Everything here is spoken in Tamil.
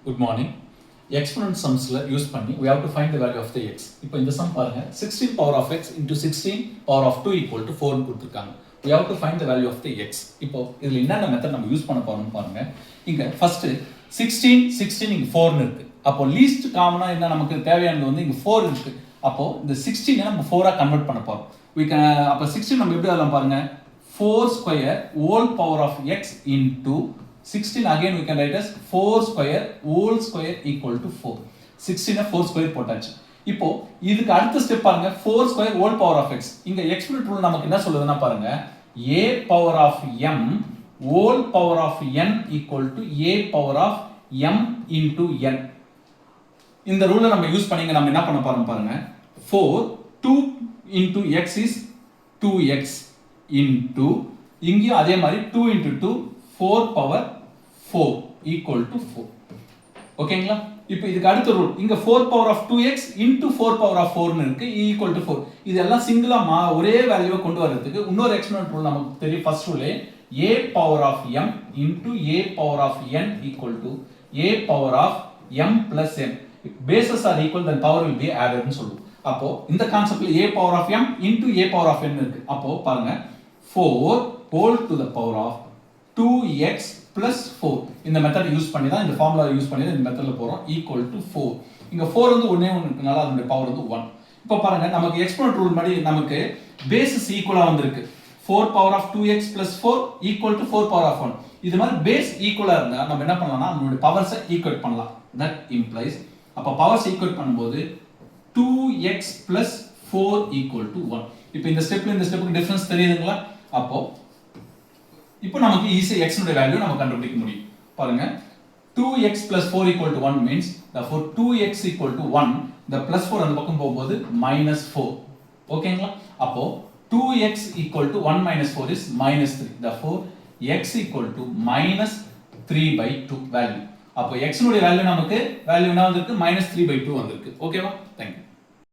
Good morning. Exponent sums use பண்ணி we have to find the value of the x. இப்போ இந்த sum பாருங்க 16 power of x into 16 power of 2 equal to 4 னு கொடுத்திருக்காங்க. We have to find the value of the x. இப்போ இதுல என்னென்ன மெத்தட் நம்ம யூஸ் பண்ண போறோம்னு பாருங்க. இங்க ஃபர்ஸ்ட் 16 இங்க 4 னு இருக்கு. அப்போ லீஸ்ட் காமனா என்ன நமக்கு தேவையானது வந்து இங்க 4 இருக்கு. அப்போ இந்த 16 நம்ம 4 ஆ கன்வர்ட் பண்ண போறோம். அப்போ 16 நம்ம எப்படி எழுதலாம் பாருங்க. 4 square whole power of x into 16 again we can write as 4 square whole square equal to 4. 16 4 square போட்டாச்சு. இப்போ இதுக்கு அடுத்த ஸ்டெப் பாருங்க 4 square whole power of x. இங்க எக்ஸ்போனன்ட் ரூல் நமக்கு என்ன சொல்லுதுன்னா பாருங்க a power of m whole power of n equal to a power of m into n. இந்த ரூலை நம்ம யூஸ் பண்ணி நம்ம என்ன பண்ண போறோம் பாருங்க 4 2 into x is 2x into இங்கேயும் அதே மாதிரி 2 into 2 4 power 4 equal to 4. ஓகேங்களா? இப்போ இதுக்கு அடுத்த ரூல் இங்க 4 power of 2x into 4 power of 4 னு இருக்கு equal to 4. இதெல்லாம் சிங்கிளா ஒரே வேல்யூவை கொண்டு வரதுக்கு இன்னொரு எக்ஸ்போனன்ட் ரூல் நமக்கு தெரியும். First rule a power of m into a power of n equal to a power of m plus n. Bases are equal then power will be added னு சொல்லுவோம். அப்போ இந்த கான்செப்ட்ல a power of m into a power of n இருக்கு. அப்போ பாருங்க 4 whole to the power of 2x plus 4 இந்த மெத்தட் யூஸ் பண்ணி தான் இந்த ஃபார்முலா யூஸ் பண்ணி தான் இந்த மெத்தட்ல போறோம் equal to 4. இங்க 4 வந்து ஒண்ணே ஒன்னு இருக்கனால அதோட பவர் வந்து 1. இப்போ பாருங்க நமக்கு எக்ஸ்போனன்ட் ரூல் படி நமக்கு பேசிஸ் ஈக்குவலா வந்திருக்கு. 4 power of 2x plus 4 equal to 4 power of 1. இது மாதிரி பேஸ் ஈக்குவலா இருந்தா நம்ம என்ன பண்ணலாம்னா நம்மளுடைய பவர்ஸை ஈக்குவேட் பண்ணலாம். that implies அப்ப பவர்ஸ் ஈக்குவேட் பண்ணும்போது 2x plus 4 equal to 1. இப்போ இந்த ஸ்டெப்ல இந்த ஸ்டெப்புக்கு டிஃபரன்ஸ் தெரியுதுங்களா? அப்போ இப்போ நமக்கு ஈஸியா x உடைய வேல்யூ நம்ம கண்டுபிடிக்க முடியும். பாருங்க 2x plus 4 equal to 1 means therefore 2x equal to 1. the plus 4 அந்த பக்கம் போகும்போது minus 4. ஓகேங்களா? அப்போ 2x equal to 1 minus 4 is minus 3. therefore x equal to minus 3 by 2 value. அப்போ x உடைய வேல்யூ நமக்கு வேல்யூ என்ன வந்திருக்கு minus 3 by 2 வந்திருக்கு. ஓகேவா? Thank you.